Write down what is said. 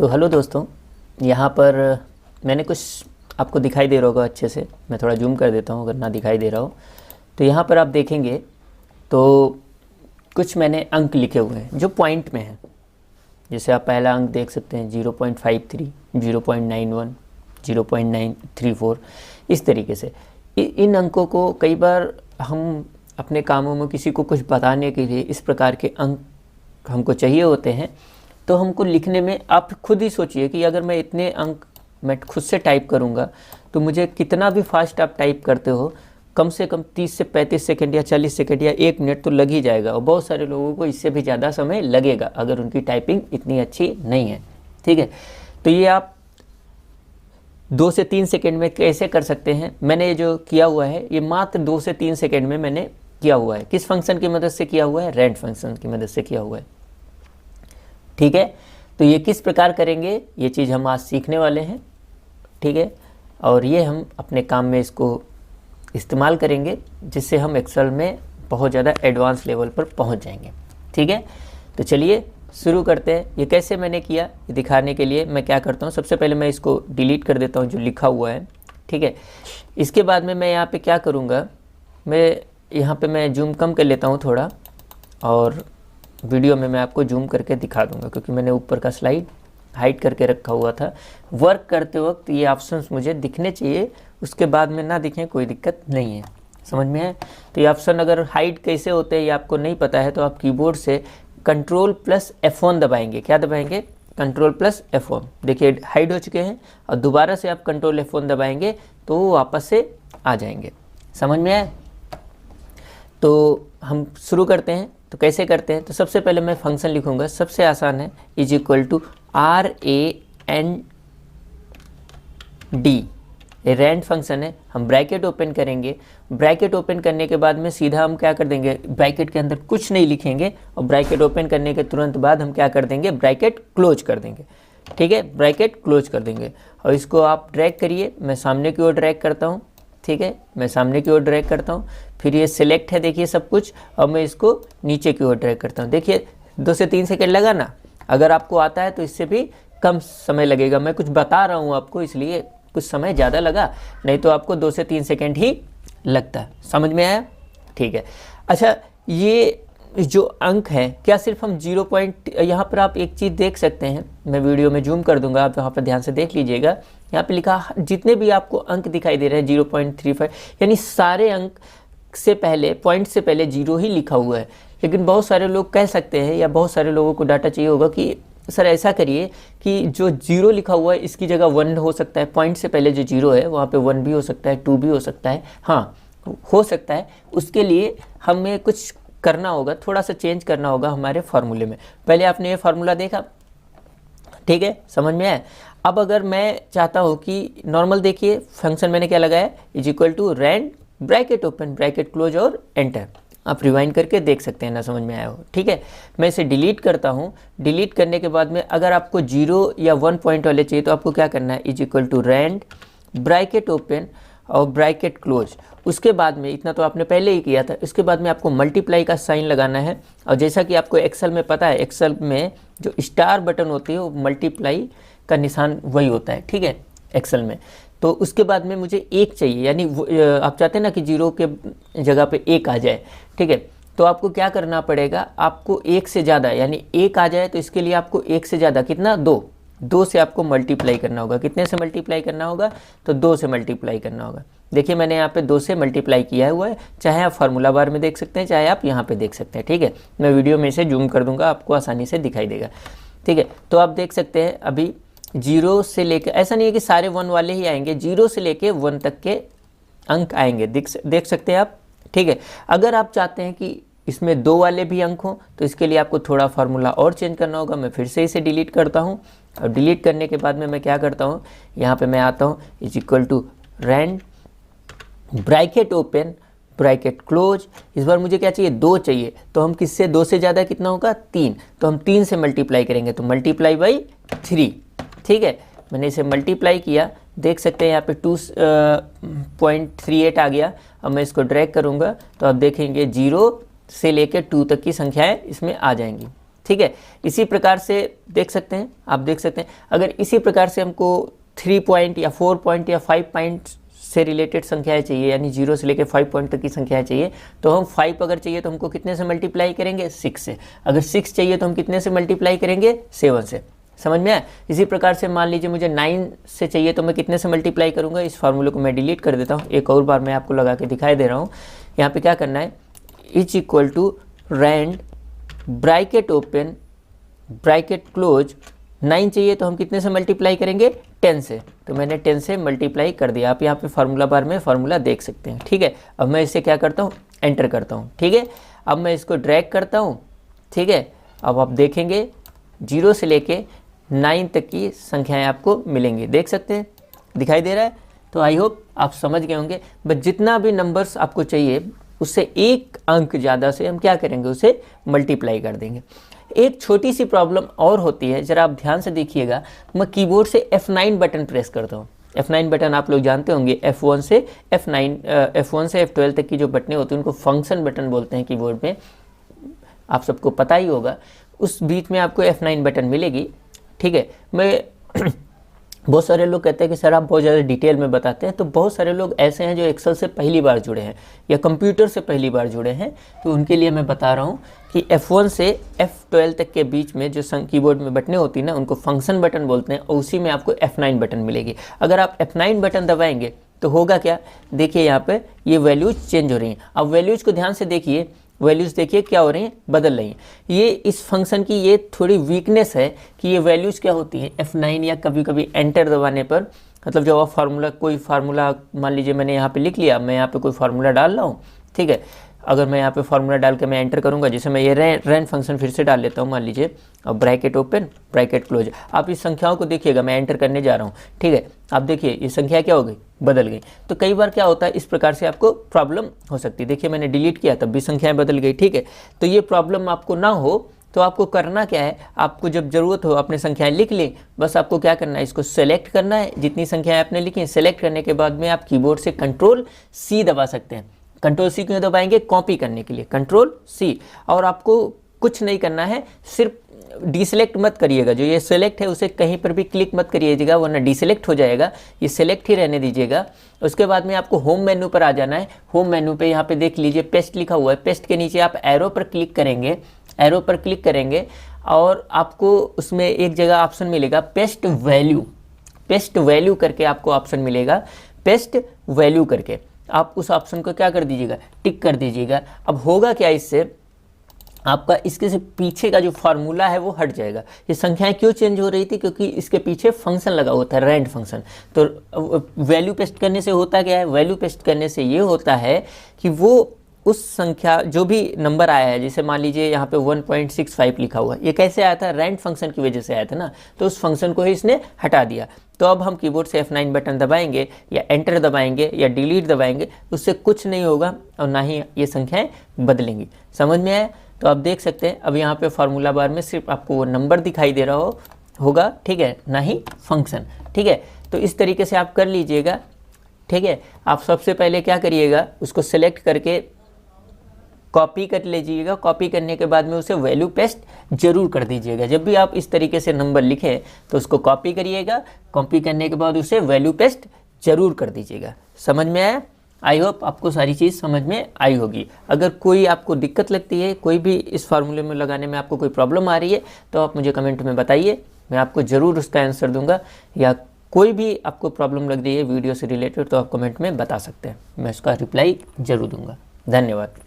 तो हेलो दोस्तों, यहाँ पर मैंने कुछ आपको दिखाई दे रहा होगा अच्छे से। मैं थोड़ा जूम कर देता हूँ अगर ना दिखाई दे रहा हो। तो यहाँ पर आप देखेंगे तो कुछ मैंने अंक लिखे हुए हैं जो पॉइंट में हैं। जैसे आप पहला अंक देख सकते हैं 0.53, 0.91, 0.934, इस तरीके से। इन अंकों को कई बार हम अपने कामों में किसी को कुछ बताने के लिए इस प्रकार के अंक हमको चाहिए होते हैं। तो हमको लिखने में आप खुद ही सोचिए कि अगर मैं इतने अंक मैं खुद से टाइप करूँगा तो मुझे कितना भी फास्ट आप टाइप करते हो, कम से कम 30 से 35 सेकंड या 40 सेकंड या 1 मिनट तो लग ही जाएगा। और बहुत सारे लोगों को इससे भी ज़्यादा समय लगेगा अगर उनकी टाइपिंग इतनी अच्छी नहीं है। ठीक है, तो ये आप 2 से 3 सेकंड में कैसे कर सकते हैं। मैंने ये जो किया हुआ है ये मात्र 2 से 3 सेकंड में मैंने किया हुआ है। किस फंक्शन की मदद से किया हुआ है? रैंड फंक्शन की मदद से किया हुआ है। ठीक है, तो ये किस प्रकार करेंगे ये चीज़ हम आज सीखने वाले हैं। ठीक है, और ये हम अपने काम में इसको इस्तेमाल करेंगे जिससे हम एक्सेल में बहुत ज़्यादा एडवांस लेवल पर पहुंच जाएंगे। ठीक है, तो चलिए शुरू करते हैं। ये कैसे मैंने किया ये दिखाने के लिए मैं क्या करता हूँ, सबसे पहले मैं इसको डिलीट कर देता हूँ जो लिखा हुआ है। ठीक है, इसके बाद में मैं यहाँ पे क्या करूँगा, मैं जूम कम कर लेता हूँ थोड़ा, और वीडियो में मैं आपको जूम करके दिखा दूंगा क्योंकि मैंने ऊपर का स्लाइड हाइड करके रखा हुआ था। वर्क करते वक्त ये ऑप्शंस मुझे दिखने चाहिए, उसके बाद में ना दिखें कोई दिक्कत नहीं है। समझ में है? तो ये ऑप्शन अगर हाइड कैसे होते हैं ये आपको नहीं पता है तो आप कीबोर्ड से Ctrl+F1 दबाएंगे। क्या दबाएंगे? Ctrl+F1। देखिए हाइड हो चुके हैं और दोबारा से आप Ctrl+F1 दबाएंगे तो वो वापस से आ जाएंगे। समझ में आया? तो हम शुरू करते हैं। तो कैसे करते हैं, तो सबसे पहले मैं फंक्शन लिखूंगा, सबसे आसान है, RAND। ये रैंड फंक्शन है। हम ब्रैकेट ओपन करेंगे, ब्रैकेट ओपन करने के बाद में सीधा हम क्या कर देंगे, ब्रैकेट के अंदर कुछ नहीं लिखेंगे और ब्रैकेट ओपन करने के तुरंत बाद हम क्या कर देंगे, ब्रैकेट क्लोज कर देंगे। ठीक है, ब्रैकेट क्लोज कर देंगे और इसको आप ड्रैग करिए। मैं सामने की ओर ड्रैग करता हूँ। ठीक है, मैं सामने की ओर ड्रैग करता हूँ, फिर ये सिलेक्ट है देखिए सब कुछ, और मैं इसको नीचे की ओर ड्रैग करता हूँ। देखिए 2 से 3 सेकंड लगा ना। अगर आपको आता है तो इससे भी कम समय लगेगा। मैं कुछ बता रहा हूँ आपको इसलिए कुछ समय ज़्यादा लगा, नहीं तो आपको 2 से 3 सेकंड ही लगता है। समझ में आया? ठीक है। अच्छा, ये जो अंक है क्या सिर्फ हम 0 पॉइंट, यहाँ पर आप एक चीज़ देख सकते हैं, मैं वीडियो में जूम कर दूंगा, आप यहाँ पर ध्यान से देख लीजिएगा। यहाँ पे लिखा जितने भी आपको अंक दिखाई दे रहे हैं 0.35, यानी सारे अंक से पहले, पॉइंट से पहले 0 ही लिखा हुआ है। लेकिन बहुत सारे लोग कह सकते हैं या बहुत सारे लोगों को डाटा चाहिए होगा कि सर ऐसा करिए कि जो 0 लिखा हुआ है इसकी जगह 1 हो सकता है। पॉइंट से पहले जो 0 है वहाँ पे 1 भी हो सकता है, 2 भी हो सकता है। हाँ, हो सकता है। उसके लिए हमें कुछ करना होगा, थोड़ा सा चेंज करना होगा हमारे फार्मूले में। पहले आपने ये फार्मूला देखा, ठीक है, समझ में आया? अब अगर मैं चाहता हूँ कि नॉर्मल, देखिए फंक्शन मैंने क्या लगाया, =rand bracket open bracket close और एंटर। आप रिवाइंड करके देख सकते हैं ना, समझ में आया हो। ठीक है, मैं इसे डिलीट करता हूँ। डिलीट करने के बाद में अगर आपको 0 या 1 पॉइंट वाले चाहिए तो आपको क्या करना है, =रैंड ब्रैकेट ओपन और ब्रैकेट क्लोज। उसके बाद में इतना तो आपने पहले ही किया था, उसके बाद में आपको मल्टीप्लाई का साइन लगाना है। और जैसा कि आपको एक्सेल में पता है, एक्सेल में जो स्टार बटन होती है वो मल्टीप्लाई का निशान वही होता है। ठीक है, एक्सेल में। तो उसके बाद में मुझे 1 चाहिए, यानी आप चाहते हैं ना कि 0 के जगह पे 1 आ जाए। ठीक है, तो आपको क्या करना पड़ेगा, आपको 1 से ज़्यादा, यानी 1 आ जाए तो इसके लिए आपको 1 से ज़्यादा कितना, 2 से आपको मल्टीप्लाई करना होगा। कितने से मल्टीप्लाई करना होगा, तो 2 से मल्टीप्लाई करना होगा। देखिए मैंने यहाँ पे 2 से मल्टीप्लाई किया हुआ है, चाहे आप फार्मूला बार में देख सकते हैं, चाहे आप यहाँ पे देख सकते हैं। ठीक है, मैं वीडियो में से जूम कर दूंगा, आपको आसानी से दिखाई देगा। ठीक है, तो आप देख सकते हैं अभी 0 से लेकर, ऐसा नहीं है कि सारे 1 वाले ही आएंगे, 0 से लेके 1 तक के अंक आएंगे, देख सकते हैं आप। ठीक है, अगर आप चाहते हैं कि इसमें 2 वाले भी अंक हों तो इसके लिए आपको थोड़ा फार्मूला और चेंज करना होगा। मैं फिर से इसे डिलीट करता हूँ और डिलीट करने के बाद में मैं क्या करता हूँ, यहाँ पे मैं आता हूँ, =rand bracket open bracket close. इस बार मुझे क्या चाहिए, 2 चाहिए, तो हम किससे, 2 से ज़्यादा कितना होगा, 3, तो हम 3 से मल्टीप्लाई करेंगे, तो मल्टीप्लाई बाई 3। ठीक है, मैंने इसे मल्टीप्लाई किया, देख सकते हैं यहाँ पे 2.38 आ गया। अब मैं इसको ड्रैग करूँगा तो आप देखेंगे 0 से लेकर 2 तक की संख्याएं इसमें आ जाएंगी। ठीक है। इसी प्रकार से देख सकते हैं, आप देख सकते हैं अगर इसी प्रकार से हमको 3 पॉइंट या 4 पॉइंट या 5 पॉइंट से रिलेटेड संख्याएं चाहिए, यानी 0 से लेकर 5 पॉइंट तक की संख्याएं चाहिए, तो हम 5 अगर चाहिए तो हमको कितने से मल्टीप्लाई करेंगे, 6 से। अगर 6 चाहिए तो हम कितने से मल्टीप्लाई करेंगे, 7 से। समझ में आया। इसी प्रकार से मान लीजिए मुझे 9 से चाहिए तो मैं कितने से मल्टीप्लाई करूंगा। इस फार्मूले को मैं डिलीट कर देता हूँ, एक और बार मैं आपको लगा के दिखाई दे रहा हूँ। यहाँ पे क्या करना है, is equal to rand bracket open bracket close, 9 चाहिए तो हम कितने से मल्टीप्लाई करेंगे, 10 से। तो मैंने 10 से मल्टीप्लाई कर दिया। आप यहाँ पे फार्मूला बार में फार्मूला देख सकते हैं, ठीक है। अब मैं इसे क्या करता हूँ, एंटर करता हूँ, ठीक है। अब मैं इसको ड्रैग करता हूँ, ठीक है। अब आप देखेंगे 0 से लेके 9 तक की संख्याएं आपको मिलेंगी, देख सकते हैं, दिखाई दे रहा है। तो आई होप आप समझ गए होंगे। बस जितना भी नंबर्स आपको चाहिए उससे एक अंक ज़्यादा से हम क्या करेंगे, उसे मल्टीप्लाई कर देंगे। एक छोटी सी प्रॉब्लम और होती है, ज़रा आप ध्यान से देखिएगा। मैं कीबोर्ड से F9 बटन प्रेस करता हूँ। F9 बटन आप लोग जानते होंगे, F1 से F12 तक की जो बटनें होती हैं उनको फंक्शन बटन बोलते हैं कीबोर्ड में, आप सबको पता ही होगा। उस बीच में आपको F9 बटन मिलेगी, ठीक है। मैं बहुत सारे लोग कहते हैं कि सर आप बहुत ज़्यादा डिटेल में बताते हैं, तो बहुत सारे लोग ऐसे हैं जो एक्सेल से पहली बार जुड़े हैं या कंप्यूटर से पहली बार जुड़े हैं, तो उनके लिए मैं बता रहा हूँ कि F1 से F12 तक के बीच में जो कीबोर्ड में बटनें होती हैं ना, उनको फंक्शन बटन बोलते हैं, और उसी में आपको F9 बटन मिलेगी। अगर आप F9 बटन दबाएंगे तो होगा क्या, देखिए यहाँ पे ये वैल्यूज चेंज हो रही हैं। अब वैल्यूज को ध्यान से देखिए, वैल्यूज़ देखिए क्या हो रही हैं, बदल रही हैं। ये इस फंक्शन की ये थोड़ी वीकनेस है कि ये वैल्यूज़ क्या होती हैं, F9 या कभी कभी एंटर दबाने पर, मतलब जब आप फार्मूला, कोई फार्मूला मान लीजिए मैंने यहाँ पे लिख लिया, मैं यहाँ पे कोई फार्मूला डाल रहा हूँ, ठीक है। अगर मैं यहाँ पे फार्मूला डाल के मैं एंटर करूँगा, जैसे मैं ये रैंड फंक्शन फिर से डाल लेता हूँ मान लीजिए, अब ब्रैकेट ओपन ब्रैकेट क्लोज। आप इस संख्याओं को देखिएगा, मैं एंटर करने जा रहा हूँ, ठीक है। आप देखिए ये संख्या क्या हो गई, बदल गई। तो कई बार क्या होता है, इस प्रकार से आपको प्रॉब्लम हो सकती है। देखिए मैंने डिलीट किया तब भी संख्याएं बदल गई, ठीक है। तो ये प्रॉब्लम आपको ना हो तो आपको करना क्या है, आपको जब ज़रूरत हो आपने संख्याएं लिख ली, बस आपको क्या करना है, इसको सेलेक्ट करना है। जितनी संख्याएं आपने लिखी, सेलेक्ट करने के बाद में आप कीबोर्ड से Ctrl+C दबा सकते हैं। Ctrl+C क्यों दबाएंगे, कॉपी करने के लिए, Ctrl+C। और आपको कुछ नहीं करना है, सिर्फ डिसेलेक्ट मत करिएगा, जो ये सेलेक्ट है उसे कहीं पर भी क्लिक मत करिएगा, वरना डिसेलेक्ट हो जाएगा। ये सेलेक्ट ही रहने दीजिएगा। उसके बाद में आपको होम मेन्यू पर आ जाना है। होम मेन्यू पे यहाँ पे देख लीजिए पेस्ट लिखा हुआ है, पेस्ट के नीचे आप एरो पर क्लिक करेंगे, एरो पर क्लिक करेंगे और आपको उसमें एक जगह ऑप्शन मिलेगा पेस्ट वैल्यू, पेस्ट वैल्यू करके आपको ऑप्शन मिलेगा, पेस्ट वैल्यू करके आप उस ऑप्शन को क्या कर दीजिएगा, टिक कर दीजिएगा। अब होगा क्या, इससे आपका इसके से पीछे का जो फार्मूला है वो हट जाएगा। ये संख्याएं क्यों चेंज हो रही थी, क्योंकि इसके पीछे फंक्शन लगा होता है, रैंड फंक्शन। तो वैल्यू पेस्ट करने से होता क्या है, वैल्यू पेस्ट करने से ये होता है कि वो उस संख्या, जो भी नंबर आया है, जैसे मान लीजिए यहाँ पे 1.65 लिखा हुआ है, ये कैसे आया था, रैंड फंक्शन की वजह से आया था ना, तो उस फंक्शन को ही इसने हटा दिया। तो अब हम कीबोर्ड से F9 बटन दबाएंगे या एंटर दबाएंगे या डिलीट दबाएंगे, उससे कुछ नहीं होगा और ना ही ये संख्याएं बदलेंगी। समझ में आया। तो आप देख सकते हैं अब यहाँ पे फार्मूला बार में सिर्फ आपको वो नंबर दिखाई दे रहा होगा, ठीक है, ना ही फंक्शन, ठीक है। तो इस तरीके से आप कर लीजिएगा, ठीक है। आप सबसे पहले क्या करिएगा, उसको सेलेक्ट करके कॉपी कर लीजिएगा। कॉपी करने के बाद में उसे वैल्यू पेस्ट जरूर कर दीजिएगा। जब भी आप इस तरीके से नंबर लिखें तो उसको कॉपी करिएगा, कॉपी करने के बाद उसे वैल्यू पेस्ट जरूर कर दीजिएगा। समझ में आया। आई होप आपको सारी चीज़ समझ में आई होगी। अगर कोई आपको दिक्कत लगती है, कोई भी इस फार्मूले में लगाने में आपको कोई प्रॉब्लम आ रही है, तो आप मुझे कमेंट में बताइए, मैं आपको ज़रूर उसका आंसर दूंगा। या कोई भी आपको प्रॉब्लम लग रही है वीडियो से रिलेटेड, तो आप कमेंट में बता सकते हैं, मैं उसका रिप्लाई ज़रूर दूंगा। धन्यवाद।